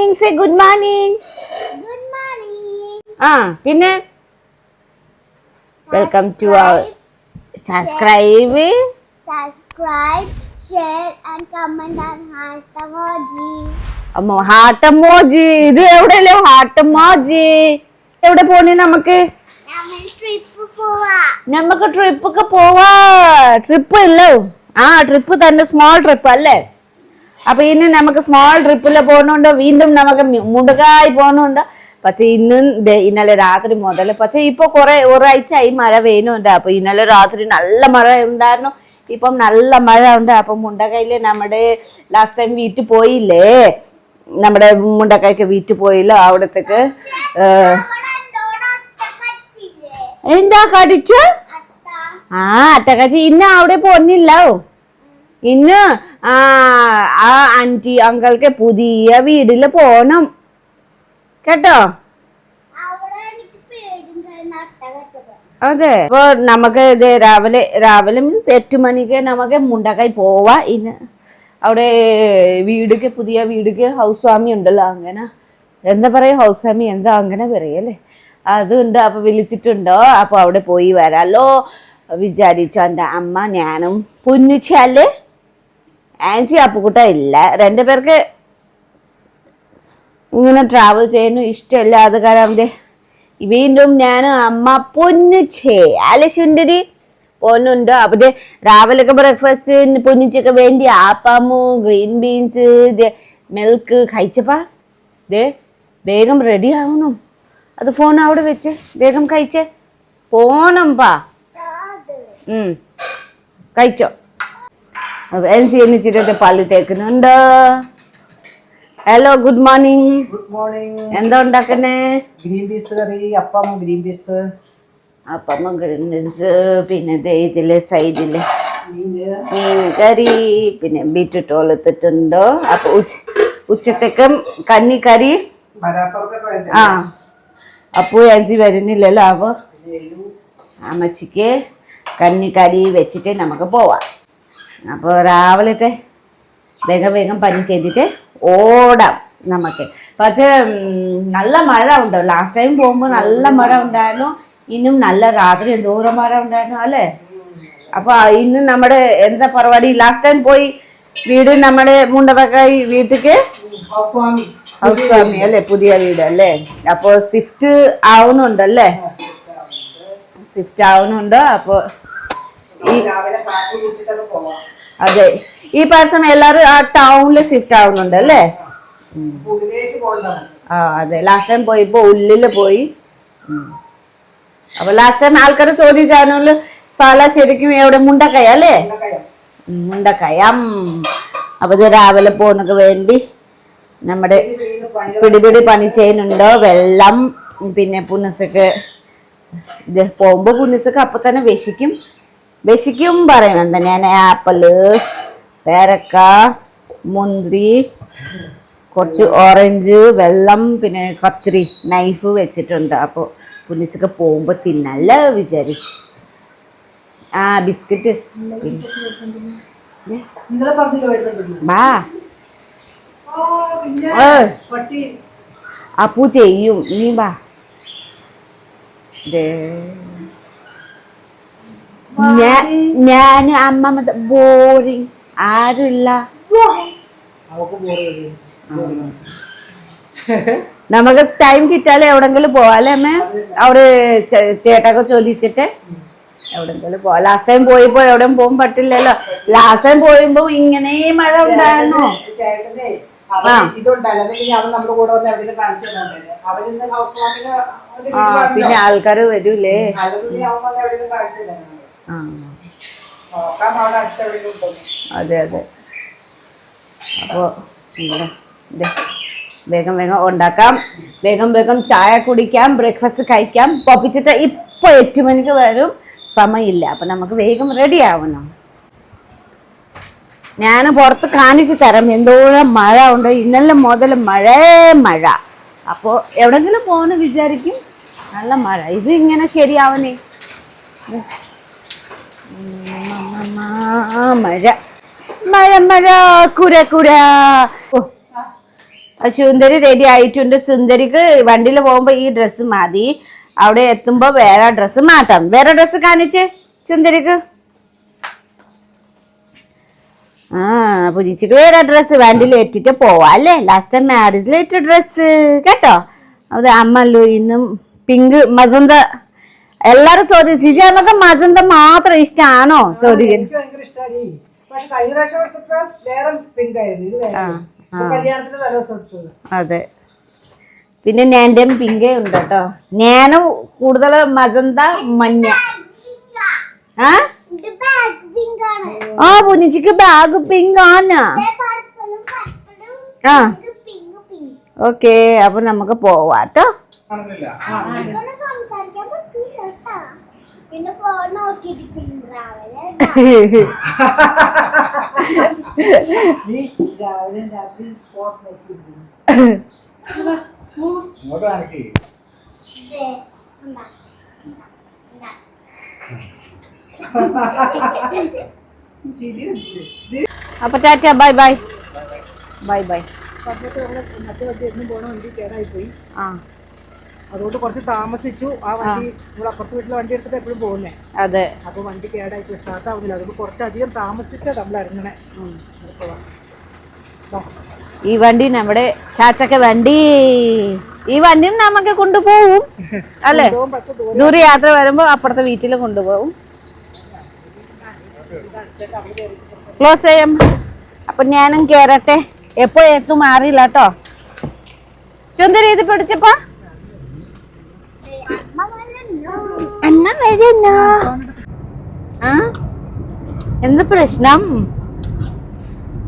morning. Say good morning. Good morning. Pinne. Welcome to our subscribe, share and comment on heart emoji. Heart emoji. This is heart emoji. എവിടെ പോണേ നമുക്ക് trip പോവാ trip ഇല്ലോ trip തന്നെ small trip അല്ലേ അപ്പൊ ഇനി നമുക്ക് സ്മോൾ ട്രിപ്പില് പോകുന്നുണ്ട് വീണ്ടും നമുക്ക് മുണ്ടകായി പോകുന്നുണ്ട് പക്ഷെ ഇന്നലെ രാത്രി മുതൽ പക്ഷെ ഇപ്പൊ ഒരാഴ്ചയായി മഴ പെയ്യുന്നുണ്ട് അപ്പൊ ഇന്നലെ രാത്രി നല്ല മഴ ഉണ്ടായിരുന്നു ഇപ്പം നല്ല മഴ ഉണ്ട് അപ്പൊ മുണ്ടകയില് നമ്മുടെ ലാസ്റ്റ് ടൈം വീട്ടിൽ പോയില്ലേ നമ്മുടെ മുണ്ടക്കായ്ക്ക് വീട്ടിൽ പോയില്ലോ അവിടത്തേക്ക് എന്താ കടിച്ചു അട്ടക്കച്ചി ഇന്ന് അവിടെ പോന്നില്ല ഇന്ന് ആന്റി അങ്കിൾക്ക് പുതിയ വീട്ടില് പോണം കേട്ടോ അതെ അപ്പൊ നമുക്ക് ഇത് രാവിലെ മീൻസ് 8 മണിക്ക് നമുക്ക് മുണ്ടക്കായി പോവാ ഇന്ന് അവിടെ പുതിയ വീടിക്ക് ഹൗസ് വാമി ഉണ്ടല്ലോ അങ്ങനെ എന്താ പറയാ ഹൗസ് വാമി എന്താ അങ്ങനെ പറയല്ലേ അതുണ്ട് അപ്പൊ വിളിച്ചിട്ടുണ്ടോ അപ്പൊ അവിടെ പോയി വരാലോ വിചാരിച്ചു എൻ്റെ അമ്മ ഞാനും പുന്നിച്ചാല് ആൻസി അപ്പുക്കുട്ട ഇല്ല 2 പേർക്ക് ഇങ്ങനെ ട്രാവൽ ചെയ്യുന്നു ഇഷ്ടമല്ല അത് കാരണം വീണ്ടും ഞാൻ അമ്മ പൊന്നിച്ചേ അലശുണ്ടരി പോകുന്നുണ്ട് അപ്പൊ രാവിലെ ബ്രേക്ക്ഫാസ്റ്റ് പൊന്നിച്ചൊക്കെ വേണ്ടി ആപ്പാമു ഗ്രീൻ ബീൻസ് മിൽക്ക് കഴിച്ചപ്പാ വേഗം റെഡി ആവണം അത് ഫോൺ അവിടെ വെച്ച് വേഗം കഴിച്ചേ പോണം പാ കഴിച്ചോ എൻസി എണ്ണിച്ചിട്ട് പല്ല് തേക്കുന്നുണ്ട് ഹലോ ഗുഡ് മോർണിംഗ് എന്താ ഉണ്ടാക്കുന്നേ ഗ്രീൻ പീസ് കറി അപ്പം ഗ്രീൻ പീസ് പിന്നെ ഇതില് സൈഡില് മീൻ കറി പിന്നെ ബീറ്റ്റൂട്ട് ഒലത്തിട്ടുണ്ടോ അപ്പൊ ഉച്ചത്തേക്കും കഞ്ഞിക്കറി അപ്പോ ആൻസി വരുന്നില്ലല്ലോ അപ്പൊ അമ്മച്ചിക്ക് കഞ്ഞിക്കറി വെച്ചിട്ട് നമുക്ക് പോവാം അപ്പൊ രാവിലത്തെ വേഗം പണി ചെയ്തിട്ട് ഓടാം നമുക്ക് പക്ഷെ നല്ല മഴ ഉണ്ടോ ലാസ്റ്റ് ടൈം പോകുമ്പോ നല്ല മഴ ഉണ്ടായിരുന്നു ഇന്നും നല്ല രാത്രി എന്തോരം മഴ ഉണ്ടായിരുന്നു അല്ലേ അപ്പൊ ഇന്ന് നമ്മുടെ എന്താ പരിപാടി ലാസ്റ്റ് ടൈം പോയി വീട് നമ്മുടെ മുണ്ടക്കായി വീട്ടിക്ക് ഹൗസ് വാമി അല്ലേ പുതിയ വീട് അല്ലേ അപ്പൊ ഷിഫ്റ്റ് ആവുന്നുണ്ടല്ലേ അപ്പൊ അതെ ഈ പ്രാവശ്യം എല്ലാരും ആ ടൗണില് ഷിഫ്റ്റ് ആവുന്നുണ്ട് അല്ലേ അതെ ലാസ്റ്റ് ടൈം പോയിപ്പോ ഉള്ളില് പോയി അപ്പൊ ലാസ്റ്റ് ടൈം ആൾക്കാർ ചോദിച്ചാലും സ്ഥലം ശരിക്കും എവിടെ മുണ്ടക്കയ അല്ലേ മുണ്ടക്കയ അപ്പൊ ഇത് രാവിലെ പോണക്ക് വേണ്ടി നമ്മുടെ പിടിപിടി പണി ചെയ്യുന്നുണ്ടോ വെള്ളം പിന്നെ പുനസൊക്കെ ഇത് പോകുമ്പോ പുനസൊക്കെ അപ്പൊ തന്നെ വിശിക്കും പറയും എന്താ ഞാൻ ആപ്പിള് പേരക്ക മുന്തിരി കുറച്ച് ഓറഞ്ച് വെള്ളം പിന്നെ കത്തിരി നൈഫ് വെച്ചിട്ടുണ്ട് അപ്പോൾ പുനീസൊക്കെ പോകുമ്പോൾ തിന്നല്ല വിചാരിച്ചു ബിസ്ക്കറ്റ് ബാ അപ്പു ചെയ്യും നീ ബാ ഞാൻ അമ്മ ബോറിങ് ആരുമില്ല നമുക്ക് ടൈം കിട്ടാലേ എവിടെങ്കിലും പോവാല്ലേ അമ്മ അവിടെ ചേട്ടൊക്കെ ചോദിച്ചിട്ട് എവിടെങ്കിലും പോവാ ലാസ്റ്റ് ടൈം പോയപ്പോ എവിടെയും പോകാൻ പറ്റില്ലല്ലോ ലാസ്റ്റ് ടൈം പോയപ്പോ ഇങ്ങനെ മഴ ഉണ്ടായിരുന്നോ പിന്നെ ആൾക്കാര് വരൂലേ അതെ അപ്പോ വേഗം ഉണ്ടാക്കാം വേഗം ചായ കുടിക്കാം ബ്രേക്ക്ഫാസ്റ്റ് കഴിക്കാം പൊപ്പിച്ചിട്ട് ഇപ്പൊ 8 മണിക്ക് വരും സമയമില്ല അപ്പൊ നമുക്ക് വേഗം റെഡി ആവണം ഞാൻ പുറത്ത് കാണിച്ചു തരാം എന്തോരം മഴ ഉണ്ട് ഇന്നലെ മുതൽ മഴ അപ്പോ എവിടെങ്കിലും പോകണം വിചാരിക്കും നല്ല മഴ ഇത് ഇങ്ങനെ ശരിയാവണേ മഴ കുര സുന്ദരി റെഡി ആയിട്ടുണ്ട്. സുന്ദരിക്ക് വണ്ടിയിൽ പോകുമ്പോ ഈ ഡ്രസ്സ് മതി, അവിടെ എത്തുമ്പോ വേറെ ഡ്രസ്സ് മാറ്റാം. വേറെ ഡ്രസ്സ് കാണിച്ചേ സുന്ദരിക്ക്. പുജിച്ചിക്ക് വേറെ ഡ്രസ്സ് വണ്ടിയിൽ ഇട്ടിട്ട് പോവാ അല്ലേ. ലാസ്റ്റ് ടൈം മാരേജിൽ ഇട്ട ഡ്രസ്സ് കേട്ടോ. അത് അമ്മല്ലോ ഇന്നും പിങ്ക് മജന്ത. എല്ലാരും ചോദിച്ചു സിജി അമ്മക്ക് മജന്ത മാത്രം ഇഷ്ടാണോ ചോദിക്കുന്നു. അതെ, പിന്നെ ഞാൻ്റെ പിങ്കേ ഉണ്ട് കേട്ടോ. ഞാനും കൂടുതൽ മജന്ത മഞ്ഞ. പുനിച്ചിക്ക് ബാഗ് പിങ്ക് ആണ്. ഓക്കെ, അപ്പൊ നമുക്ക് പോവാട്ടോ. അപ്പൊ Tata, by bye bye by. അതുകൊണ്ട് കുറച്ച് താമസിച്ചു. ആ വണ്ടി നമ്മൾ അപ്പുറത്തെ വീട്ടിലെ വണ്ടി എടുത്തിട്ട് എപ്പോഴും പോകുന്നേ. അതെ, അപ്പൊ വണ്ടി കേടായി പോയി, സ്റ്റാർട്ട് ആവുന്നില്ല. അതുകൊണ്ട് കുറച്ചധികം താമസിച്ചാ നമ്മൾ ഇറങ്ങണേ. ഈ വണ്ടി നമ്മുടെ ചാച്ചക്ക വണ്ടി. ഈ വണ്ടിയും നമുക്ക് കൊണ്ടുപോകും അല്ലേ. ദൂരെ യാത്ര വരുമ്പോ അപ്പുറത്തെ വീട്ടിൽ കൊണ്ടുപോകും. ക്ലോസ് ചെയ്യാം. അപ്പൊ ഞാനും കേറട്ടെ. എപ്പോ എത്തും അറിയില്ല കേട്ടോ. സുന്ദരി ഇത് പിടിച്ചപ്പോ അമ്മ വരുന്നോ? എന്ത് പ്രശ്നം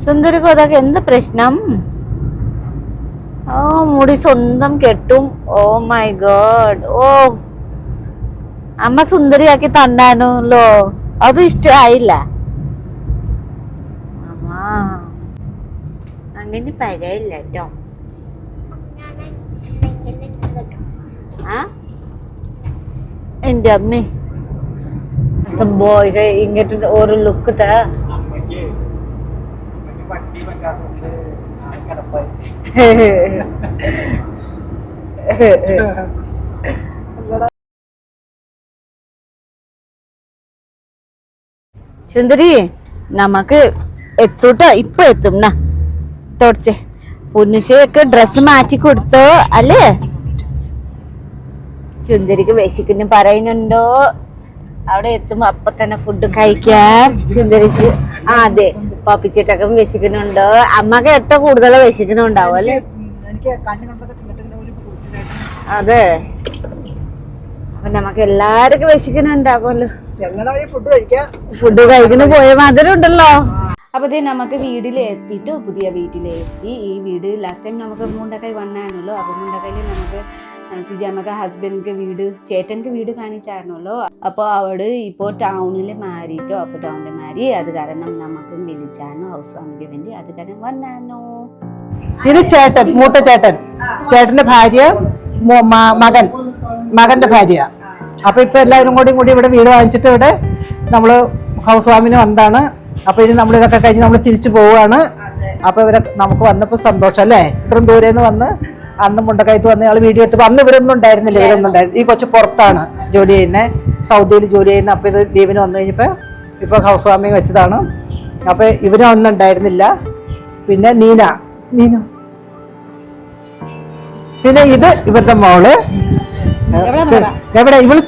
സുന്ദരി കോതാക്ക്? എന്ത് പ്രശ്നം? ഓ, മുടി സ്വന്തം കെട്ടും. Oh my God. ഓ, അമ്മ സുന്ദരിയാക്കി തന്നാനല്ലോ, അത് ഇഷ്ടായില്ല. അമ്മ അങ്ങനെ പറയില്ല കേട്ടോ. എന്റെ അമ്മേ, സംഭവം ഇങ്ങോട്ട് ഒരു ലുക്ക് താ. സുന്ദരി നമുക്ക് എത്തൂട്ടോ. ഇപ്പൊ എത്തും. തുടച്ചേ പുന്നുശയൊക്കെ ഡ്രസ് മാറ്റി കൊടുത്തോ അല്ലേ? സുന്ദരിക്ക് വിശക്കുന്നു പറയുന്നുണ്ടോ? അവിടെ എത്തുമ്പോ അപ്പൊ തന്നെ ഫുഡ് കഴിക്കാം സുന്ദരിക്ക്. അതെ, പപ്പിച്ചിട്ടൊക്കെ വിശക്കുന്നുണ്ടോ? അമ്മക്ക് ഏറ്റവും കൂടുതൽ വിശക്കുന്നുണ്ടാവും അല്ലേ? അതെ, അപ്പൊ നമുക്ക് എല്ലാവർക്കും വിശക്കുന്നുണ്ടാവുമല്ലോ. ഫുഡ് കഴിക്കുന്ന പോയ മാതിരി ഉണ്ടല്ലോ. അപ്പൊ ഇത് നമുക്ക് വീട്ടിലെത്തിയിട്ട് പുതിയ വീട്ടിലെത്തി. ഈ വീട് ലാസ്റ്റ് ടൈം നമുക്ക് മുണ്ടക്കൈ വന്നാണല്ലോ. അപ്പൊ മുണ്ടക്കൈയിൽ നമുക്ക് സിജാമ്മക്ക് ഹസ്ബൻഡിന്റെ വീട്, ചേട്ടന്റെ വീട് കാണിച്ചായിരുന്നല്ലോ. അപ്പൊ അവിടെ ഇപ്പോ ടൗണിൽ മാറിയിട്ടോ. അപ്പൊ ടൗണിൽ മാറി, അത് കാരണം നമുക്ക് വിളിച്ചാനോ ഹൗസ് വാമിക്ക് വേണ്ടി. അത് കാരണം വന്നാനോ. ഇത് ചേട്ടൻ, മൂത്ത ചേട്ടൻ, ചേട്ടന്റെ ഭാര്യ, മകന്റെ ഭാര്യ. അപ്പൊ ഇപ്പൊ എല്ലാവരും കൂടി ഇവിടെ വീട് വാങ്ങിച്ചിട്ട് ഇവിടെ നമ്മള് ഹൗസ് വാമിന് വന്നതാണ്. അപ്പൊ ഇനി നമ്മൾ ഇതൊക്കെ കഴിഞ്ഞ് നമ്മൾ തിരിച്ചു പോവുകയാണ്. അപ്പൊ ഇവരെ നമുക്ക് വന്നപ്പോ സന്തോഷം അല്ലേ. ഇത്രയും ദൂരേന്ന് വന്ന് അന്ന് മുണ്ടക്കയത്ത് വന്ന ആള് വീഡിയോ എടുത്തപ്പോ അന്ന് ഇവരൊന്നും ഉണ്ടായിരുന്നില്ല. ഈ കൊച്ചു പുറത്താണ് ജോലി ചെയ്യുന്നത്, സൗദിയിൽ ജോലി ചെയ്യുന്നത്. അപ്പൊ ഇത് ലീവിന് വന്നു കഴിഞ്ഞപ്പോ ഇപ്പൊ ഹൗസ് വാമിങ് വെച്ചതാണ്. അപ്പൊ ഇവരൊന്നും ഉണ്ടായിരുന്നില്ല. പിന്നെ നീനു, പിന്നെ ഇത് ഇവരുടെ മോള്. എവിടെ? ഇവള്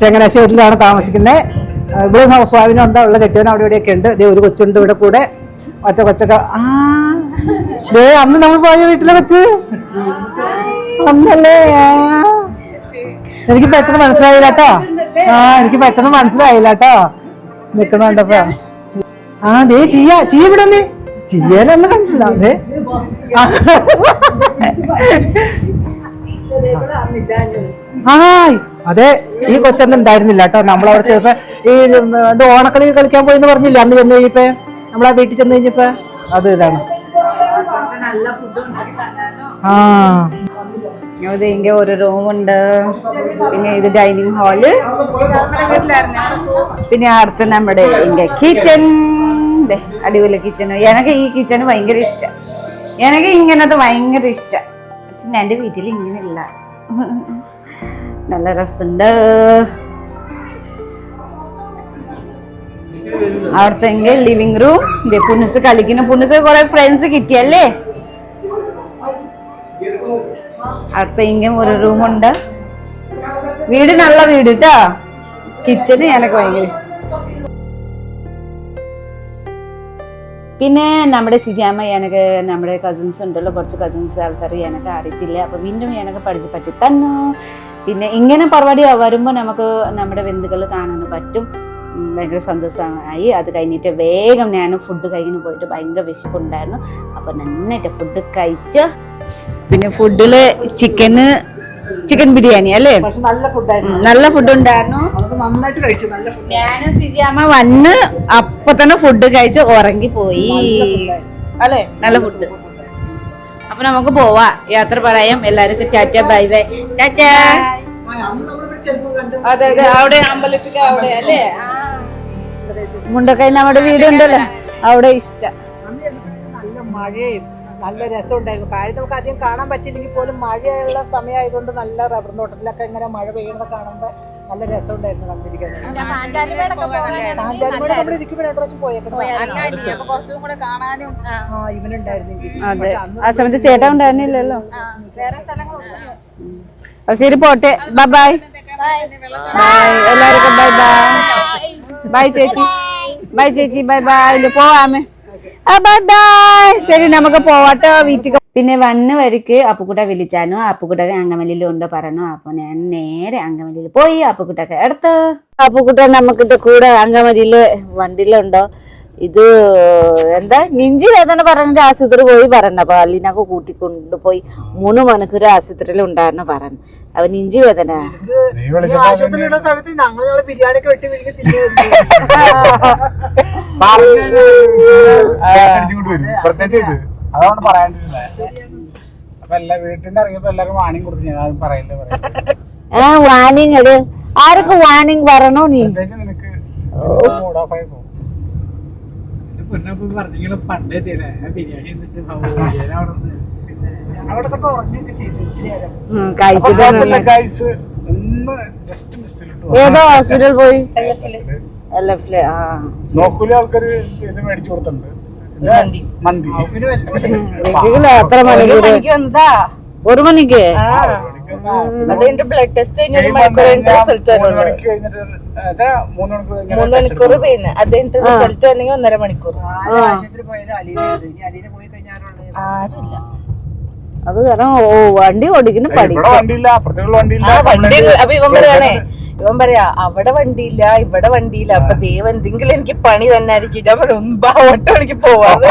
ചങ്ങനാശ്ശേരിയിലാണ് താമസിക്കുന്നത്. ഇവിടെ ഹൗസ് വാമിന് എന്താ ഉള്ള കെട്ടിയവൻ അവിടെ ഇവിടെയൊക്കെ ഉണ്ട്. ഇതേ ഒരു കൊച്ചുണ്ട് ഇവിടെ കൂടെ. ഒറ്റ കൊച്ചൊക്കെ അന്ന് നമ്മൾ പോയ വീട്ടിലെ വെച്ച് അന്നല്ലേ. എനിക്ക് പെട്ടെന്ന് മനസ്സിലായില്ല കേട്ടോ. എനിക്ക് പെട്ടെന്ന് മനസ്സിലായില്ല കേട്ടോ നിക്കണോണ്ടപ്പോ. ദേ ചീയ ഇവിടെ വന്നേ. ചീയനൊന്നും കണ്ടില്ല. അതെ, ഈ കൊച്ചൊന്നും ഉണ്ടായിരുന്നില്ല കേട്ടോ. നമ്മളവിടെ ചെന്നപ്പോ ഈ ഓണക്കളി കളിക്കാൻ പോയെന്ന് പറഞ്ഞില്ല അന്ന് ചെന്ന് കഴിഞ്ഞപ്പോ, നമ്മളാ വീട്ടിൽ ചെന്ന് കഴിഞ്ഞപ്പോ. അത് ഇതാണ്. ഇങ്ങനെ ഒരു റൂമുണ്ട്. പിന്നെ ഇത് ഡൈനിങ് ഹാള്. പിന്നെ അടുത്ത് നമ്മുടെ ഇങ്ങനെ കിച്ചൺ. അടിപൊളി കിച്ചൺ. എനിക്ക് ഈ കിച്ചൺ ഭയങ്കര ഇഷ്ടം. എനിക്ക് ഇങ്ങനത്തെ ഭയങ്കര ഇഷ്ടം. എൻ്റെ വീട്ടിൽ ഇങ്ങനെയില്ല. നല്ല രസമുണ്ട്. അവിടുത്തെ ലിവിംഗ് റൂം. പുണ്ണുസ് കളിക്കുന്നു. പുണ്ണുസ് കുറെ ഫ്രണ്ട്സ് കിട്ടിയല്ലേ. അവിടുത്തെ ഇങ്ങനെ ഒരു റൂമുണ്ട്. വീട് നല്ല വീട് കേട്ടോ. കിച്ചന് എനിക്ക് ഭയങ്കര ഇഷ്ടം. പിന്നെ നമ്മുടെ സിജാമ്മ എനിക്ക് നമ്മുടെ കസിൻസ് ഉണ്ടല്ലോ, കുറച്ച് കസിൻസ് ആൾക്കാർ എനിക്ക് അറിയത്തില്ല. അപ്പോൾ വീണ്ടും എനിക്ക് പഠിച്ച് പറ്റി തന്നു. പിന്നെ ഇങ്ങനെ പരിപാടി വരുമ്പോൾ നമുക്ക് നമ്മുടെ ബന്ധുക്കൾ കാണാൻ പറ്റും. ഭയങ്കര സന്തോഷമായി. അത് കഴിഞ്ഞിട്ട് വേഗം ഞാൻ ഫുഡ് കഴിക്കുന്നു പോയിട്ട് ഭയങ്കര വിശപ്പുണ്ടായിരുന്നു. അപ്പോൾ നന്നായിട്ട് ഫുഡ് കഴിച്ച് പിന്നെ ഫുഡില് ചിക്കൻ ബിരിയാണി അല്ലേ, നല്ല ഫുഡ് ഉണ്ടായിരുന്നു. ഞാനും സിജിയമ്മ വന്ന് അപ്പൊ തന്നെ ഫുഡ് കഴിച്ച് ഉറങ്ങി പോയി അല്ലേ. നല്ല ഫുഡ്. അപ്പൊ നമുക്ക് പോവാ, യാത്ര പറയാം. എല്ലാവർക്കും ടാറ്റ ബൈ ബൈ. ടാറ്റ. അതെ അതെ, അവിടെ അമ്പലത്തിൽ അവിടെ അല്ലേ. മുണ്ടക്കൈ നമ്മുടെ വീടുണ്ടല്ലോ, അവിടെ ഇഷ്ടം. നല്ല മഴയും നല്ല രസം ഉണ്ടായിരുന്നു. കാര്യം നമുക്ക് അധികം കാണാൻ പറ്റില്ലെങ്കിൽ പോലും മഴയുള്ള സമയമായതുകൊണ്ട് നല്ല റബ്ബർ തോട്ടത്തിലൊക്കെ ഇങ്ങനെ മഴ പെയ്യുന്നത് കാണുമ്പോൾ നല്ല രസം ഉണ്ടായിരുന്നു കണ്ടിരിക്കാൻ. നമ്മുടെ ഇരിക്കുമ്പോൾ 2 പ്രാവശ്യം പോയേക്കണം. ഇവനുണ്ടായിരുന്നെങ്കിൽ. അതെ, ആ സമയത്ത് ചേട്ടാ ഉണ്ടായിരുന്നില്ലല്ലോ. ശരി പോട്ടെ. Bye bye. എല്ലാവർക്കും ബൈ ബൈ. ബൈ ചേച്ചി. ബൈ ചേച്ചി. Bye bye. പോവാമേ. Bye bye. ശരി, നമുക്ക് പോവാട്ടോ വീട്ടിൽ. പിന്നെ വന്ന് വരിക്ക് അപ്പുക്കുട്ട വിളിച്ചാനു. അപ്പുക്കുട്ടൊക്കെ അങ്കമല്ലിയിൽ ഉണ്ടോ പറഞ്ഞു. അപ്പൊ ഞാൻ നേരെ അങ്കമല്ലിയിൽ പോയി അപ്പുക്കുട്ടൊക്കെ എടുത്ത്. അപ്പുക്കുട്ട നമുക്കിന്റെ കൂടെ അങ്കമല്ലിയില് വണ്ടിയിലുണ്ടോ. ഇത് എന്താ നെഞ്ചി വേദന പറഞ്ഞിട്ട് ആശുപത്രി പോയി പറഞ്ഞു. അപ്പൊ അല്ലിനൊക്കെ കൂട്ടിക്കൊണ്ടുപോയി 3 മണിക്കൂർ ആശുപത്രിയിൽ ഉണ്ടായിരുന്നു പറഞ്ഞു. അപ്പൊ നെഞ്ചി വേദന ബിരിയാണി വെട്ടി അതാണ് പറയാണ്ടിരുന്നത്. അപ്പൊ എല്ലാ വീട്ടിൽ നിന്ന് ഇറങ്ങിയപ്പോ എല്ലാരും വാണിംഗ് കൊടുത്തു. ഞാൻ പറയില്ല വാണിംഗ്. ആരൊക്കെ വാണിംഗ് പറഞ്ഞോ നീ? നിനക്ക് മൂഡോഫായി പോകും. പറഞ്ഞെങ്കിലും പണ്ടേ ബിരിയാണി ഏതോ ഹോസ്പിറ്റൽ പോയി നോക്കൂല ആൾക്കാര് ഇത് മേടിച്ചു കൊടുത്തിട്ടുണ്ട്. മന്തി എത്ര മണിക്ക് വന്നതാ? 1 മണിക്ക്. അതിന്റെ ബ്ലഡ് ടെസ്റ്റ് റിസൾട്ട് 3 മണിക്കൂർ. പിന്നെ അതിന്റെ റിസൾട്ട് വന്നെങ്കിൽ 1.5 മണിക്കൂർ. ആരുമില്ല. അത് കാരണം വണ്ടി ഓടിക്കുന്നു പഠിക്കും. അപ്പൊ ഇവൻ പറയാ അവിടെ വണ്ടിയില്ല ഇവിടെ വണ്ടിയില്ല. അപ്പൊ ദൈവം എന്തെങ്കിലും എനിക്ക് പണി തന്നെ ആയിരിക്കും. ഓട്ടോ എനിക്ക് പോവാതെ.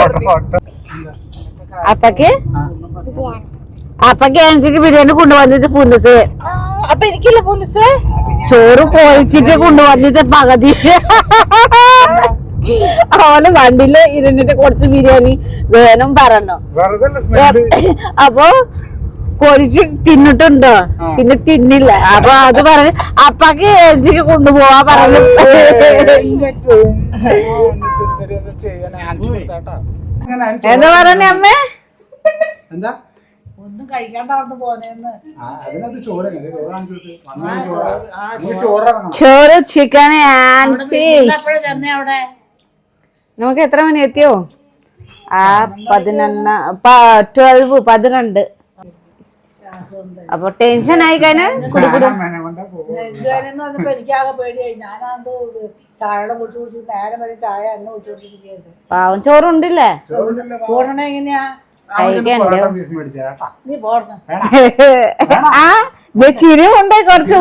അപ്പൊക്ക് ആൻസിക്ക് ബിരിയാണി കൊണ്ടുവന്നിട്ട് പുന്നസ്. അപ്പൊ എനിക്കില്ല പുന്നസ്. ചോറ് കൊഴിച്ചിട്ട് കൊണ്ടുവന്നിട്ട് പകുതി അവന് വണ്ടിയില് ഇരുന്നിട്ട് കുറച്ച് ബിരിയാണി വേണം പറഞ്ഞു. അപ്പൊ കൊഴിച്ച് തിന്നിട്ടുണ്ടോ? പിന്നെ തിന്നില്ല. അപ്പൊ അത് പറഞ്ഞു അപ്പൊക്ക് ഏച്ചിക്ക് കൊണ്ടുപോവാ പറഞ്ഞു. എന്താ പറഞ്ഞ അമ്മേ? എന്താ ഒന്നും കഴിക്കാണ്ടാർന്ന് പോന്നേന്ന്. ചോറ് ചിക്കൻ ആൻഡ് ഫിഷ്. നമുക്ക് എത്ര മണി എത്തിയോ? 12. അപ്പൊ ടെൻഷൻ ആയി കഴിഞ്ഞാൽ എനിക്കാകെ പേടിയായി. ഞാനാണ്ട് ചായയുടെ കുടിച്ചു നേരം വരെ ചായ എന്നെ കുടിച്ചോണ്ടിരിക്കുകയായിരുന്നു. പാവം ചോറുണ്ടില്ലേ? ചോറിനെ എങ്ങനെയാ നീ പോർന്ന് ചിരി ഉണ്ടായി കുറച്ച്.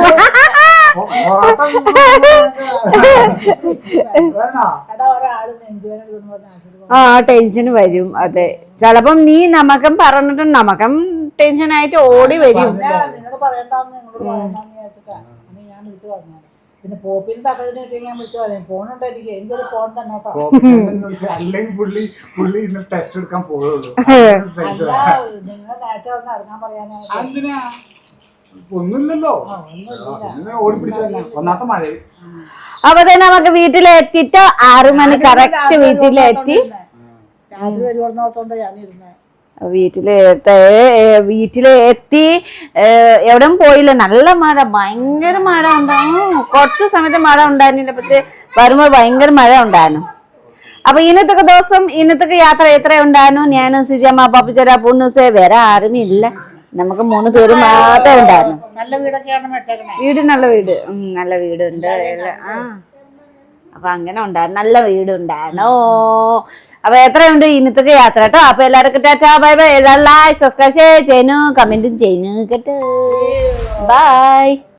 ടെൻഷൻ വരും. അതെ, ചിലപ്പം നീ നമുക്കും പറഞ്ഞിട്ട് നമുക്കും ടെൻഷൻ ആയിട്ട് ഓടി വരും. നിങ്ങളോട് പറയണ്ടെന്ന് വിചാരിച്ചിട്ടാ ഞാൻ വിളിച്ചു പറഞ്ഞത്. പിന്നെ പോപ്പിന് തക്കതിന് കിട്ടിയ ഞാൻ വിളിച്ചു പറഞ്ഞു. ഫോണുണ്ടായിരിക്കും. എനിക്കൊരു ഫോൺ തന്നെ കേട്ടോ. അല്ലെങ്കിൽ പുള്ളി ടെസ്റ്റ് എടുക്കാൻ പോകുള്ളൂ. അല്ല, നിങ്ങൾ നേരത്തെ വന്ന് ഇറങ്ങാൻ പറയാനാ. ഒന്നുമില്ലല്ലോ, ഓടിപ്പിടിച്ചല്ല. ഒന്നാമത്തെ മഴ. അപ്പൊ തന്നെ നമുക്ക് വീട്ടിലെത്തിട്ട് 6 മണി കറക്റ്റ് വീട്ടിലെത്തി. രാത്രി വരുവാന്നോർത്തോണ്ട് ഞാൻ ഇരുന്നേ. വീട്ടിലെത്തി എവിടെയും പോയില്ല. നല്ല മഴ, ഭയങ്കര മഴ ഉണ്ടായിരുന്നു. കുറച്ച് സമയത്ത് മഴ ഉണ്ടായിരുന്നില്ല, പക്ഷെ വരുമ്പോൾ ഭയങ്കര മഴ ഉണ്ടായിരുന്നു. അപ്പൊ ഇന്നത്തെ ദിവസം ഇന്നത്തെ യാത്ര എത്ര ഉണ്ടായിരുന്നു? ഞാനും സിജമ്മ, പപ്പച്ചേരാ, പൊണ്ണൂസേ, വേറെ ആരും ഇല്ല. നമുക്ക് 3 പേര് മാത്രമേ ഉണ്ടായിരുന്നു. നല്ല വീടൊക്കെയാണ് മേടിച്ചേക്കണേ. വീട് നല്ല വീട്, നല്ല വീടുണ്ട്. അപ്പൊ അങ്ങനെ ഉണ്ടായിരുന്നു, നല്ല വീടുണ്ടായിരുന്നു. അപ്പൊ എത്രയുണ്ട് ഇന്നത്തെ യാത്ര കേട്ടോ. അപ്പൊ എല്ലാവർക്കും ടാറ്റാ, ബൈ ബൈ. എല്ലാവരും ലൈക്ക്, സബ്സ്ക്രൈബ് ചെയ്യുന്നു, കമന്റും ചെയ്യുന്നു കേട്ടോ. ബൈ.